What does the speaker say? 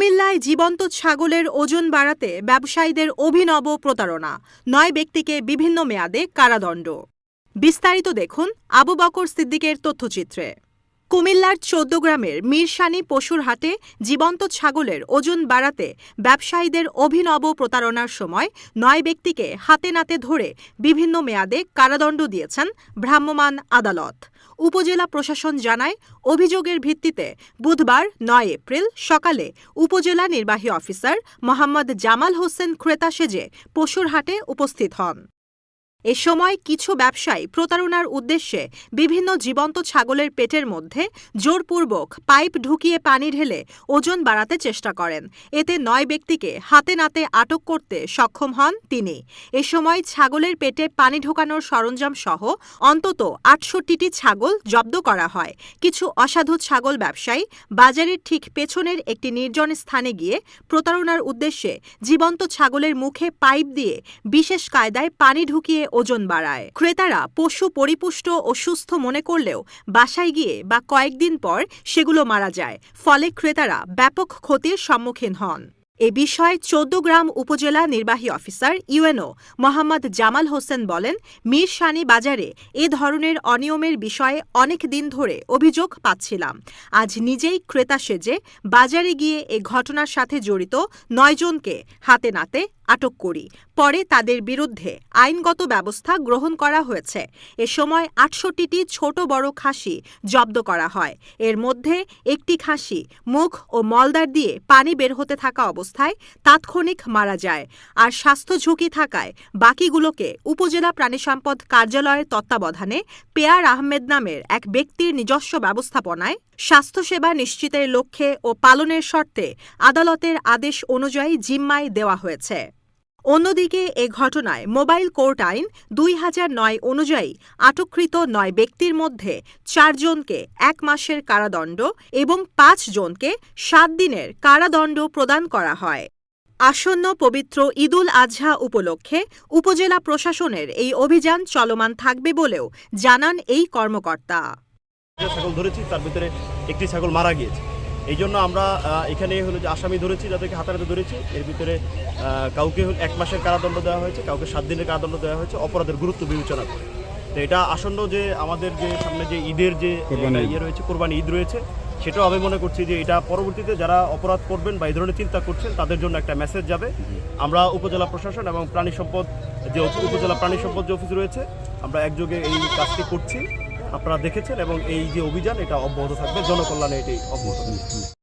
কুমিল্লায় জীবন্ত ছাগলের ওজন বাড়াতে ব্যবসায়ীদের অভিনব প্রতারণা, ৯ ব্যক্তিকে বিভিন্ন মেয়াদে কারাদণ্ড। বিস্তারিত দেখুন আবু বকর সিদ্দিকের তথ্যচিত্রে। কুমিল্লার ১৪ গ্রামের মিরসানি পশুর হাটে জীবন্ত ছাগলের ওজন বাড়াতে ব্যবসায়ীদের অভিনব প্রতারণার সময় ৯ ব্যক্তিকে হাতে নাতে ধরে বিভিন্ন মেয়াদে কারাদণ্ড দিয়েছেন ভ্রাম্যমাণ আদালত। উপজেলা প্রশাসন জানায়, অভিযোগের ভিত্তিতে বুধবার ৯ এপ্রিল সকালে উপজেলা নির্বাহী অফিসার মোহাম্মদ জামাল হোসেন ক্রেতা সেজে পশুর হাটে উপস্থিত হন। এ সময় কিছু ব্যবসায়ী প্রতারণার উদ্দেশ্যে বিভিন্ন জীবন্ত ছাগলের পেটের মধ্যে জোরপূর্বক পাইপ ঢুকিয়ে পানি ঢেলে ওজন বাড়াতে চেষ্টা করেন। এতে ৯ ব্যক্তিকে হাতে নাতে আটক করতে সক্ষম হন তিনি। এ সময় ছাগলের পেটে পানি ঢোকানোর সরঞ্জাম সহ অন্তত ৬৮টি ছাগল জব্দ করা হয়। কিছু অসাধু ছাগল ব্যবসায়ী বাজারের ঠিক পেছনের একটি নির্জন স্থানে গিয়ে প্রতারণার উদ্দেশ্যে জীবন্ত ছাগলের মুখে পাইপ দিয়ে বিশেষ কায়দায় পানি ঢুকিয়ে ওজন বাড়ায়। ক্রেতারা পশু পরিপুষ্ট ও সুস্থ মনে করলেও বাসায় গিয়ে বা কয়েকদিন পর সেগুলো মারা যায়, ফলে ক্রেতারা ব্যাপক ক্ষতির সম্মুখীন হন। এ বিষয়ে ১৪ গ্রাম উপজেলা নির্বাহী অফিসার ইউএনও মোহাম্মদ জামাল হোসেন বলেন, মিরসানি বাজারে এ ধরনের অনিয়মের বিষয়ে অনেক দিন ধরে অভিযোগ পাচ্ছিলাম। আজ নিজেই ক্রেতা সেজে বাজারে গিয়ে এ ঘটনার সাথে জড়িত ৯ জনকে হাতে নাতে আটক করি। পরে তাদের বিরুদ্ধে আইনগত ব্যবস্থা গ্রহণ করা হয়েছে। এ সময় ৬৮টি ছোট বড় খাসি জব্দ করা হয়। এর মধ্যে একটি খাসি মুখ ও মলদ্বার দিয়ে পানি বের হতে থাকা অবস্থায় তাৎক্ষণিক মারা যায়। আর স্বাস্থ্য ঝুঁকি থাকায় বাকিগুলোকে উপজেলা প্রাণিসম্পদ কার্যালয়ের তত্ত্বাবধানে পেয়ার আহমেদ নামের এক ব্যক্তির নিজস্ব ব্যবস্থাপনায় স্বাস্থ্যসেবা নিশ্চিতের লক্ষ্যে ও পালনের শর্তে আদালতের আদেশ অনুযায়ী জিম্মায় দেওয়া হয়েছে। অন্যদিকে এ ঘটনায় মোবাইল কোর্ট আইন ২০০৯ অনুযায়ী আটককৃত ৯ ব্যক্তির মধ্যে ৪ জনকে ১ মাসের কারাদণ্ড এবং ৫ জনকে ৭ দিনের কারাদণ্ড প্রদান করা হয়। আসন্ন পবিত্র ঈদুল আজহা উপলক্ষে উপজেলা প্রশাসনের এই অভিযান চলমান থাকবে বলেও জানান এই কর্মকর্তা। ছাগল ধরেছি, তার ভিতরে একটি ছাগল মারা গিয়েছে। এই জন্য আমরা এখানে হলো যে আসামি ধরেছি, যাদেরকে হাতে হাতে ধরেছি। এর ভিতরে কাউকে ১ মাসের কারাদণ্ড দেওয়া হয়েছে, কাউকে ৭ দিনের কারাদণ্ড দেওয়া হয়েছে অপরাধের গুরুত্ব বিবেচনা করে। তো এটা আসন্ন যে আমাদের যে সামনে যে ঈদের যে রয়েছে, কোরবানি ঈদ রয়েছে, সেটাও আমি মনে করছি যে এটা পরবর্তীতে যারা অপরাধ করবেন বা এই ধরনের চিন্তা করছেন তাদের জন্য একটা মেসেজ যাবে। আমরা উপজেলা প্রশাসন এবং প্রাণী সম্পদ যে উপজেলা প্রাণী সম্পদ যে অফিস রয়েছে, আমরা একযোগে এই কাজটি করছি। আপনারা দেখেছেন এবং এই যে অভিযান এটা অব্যাহত থাকবে, জনকল্যাণে এটি অব্যাহত থাকবে।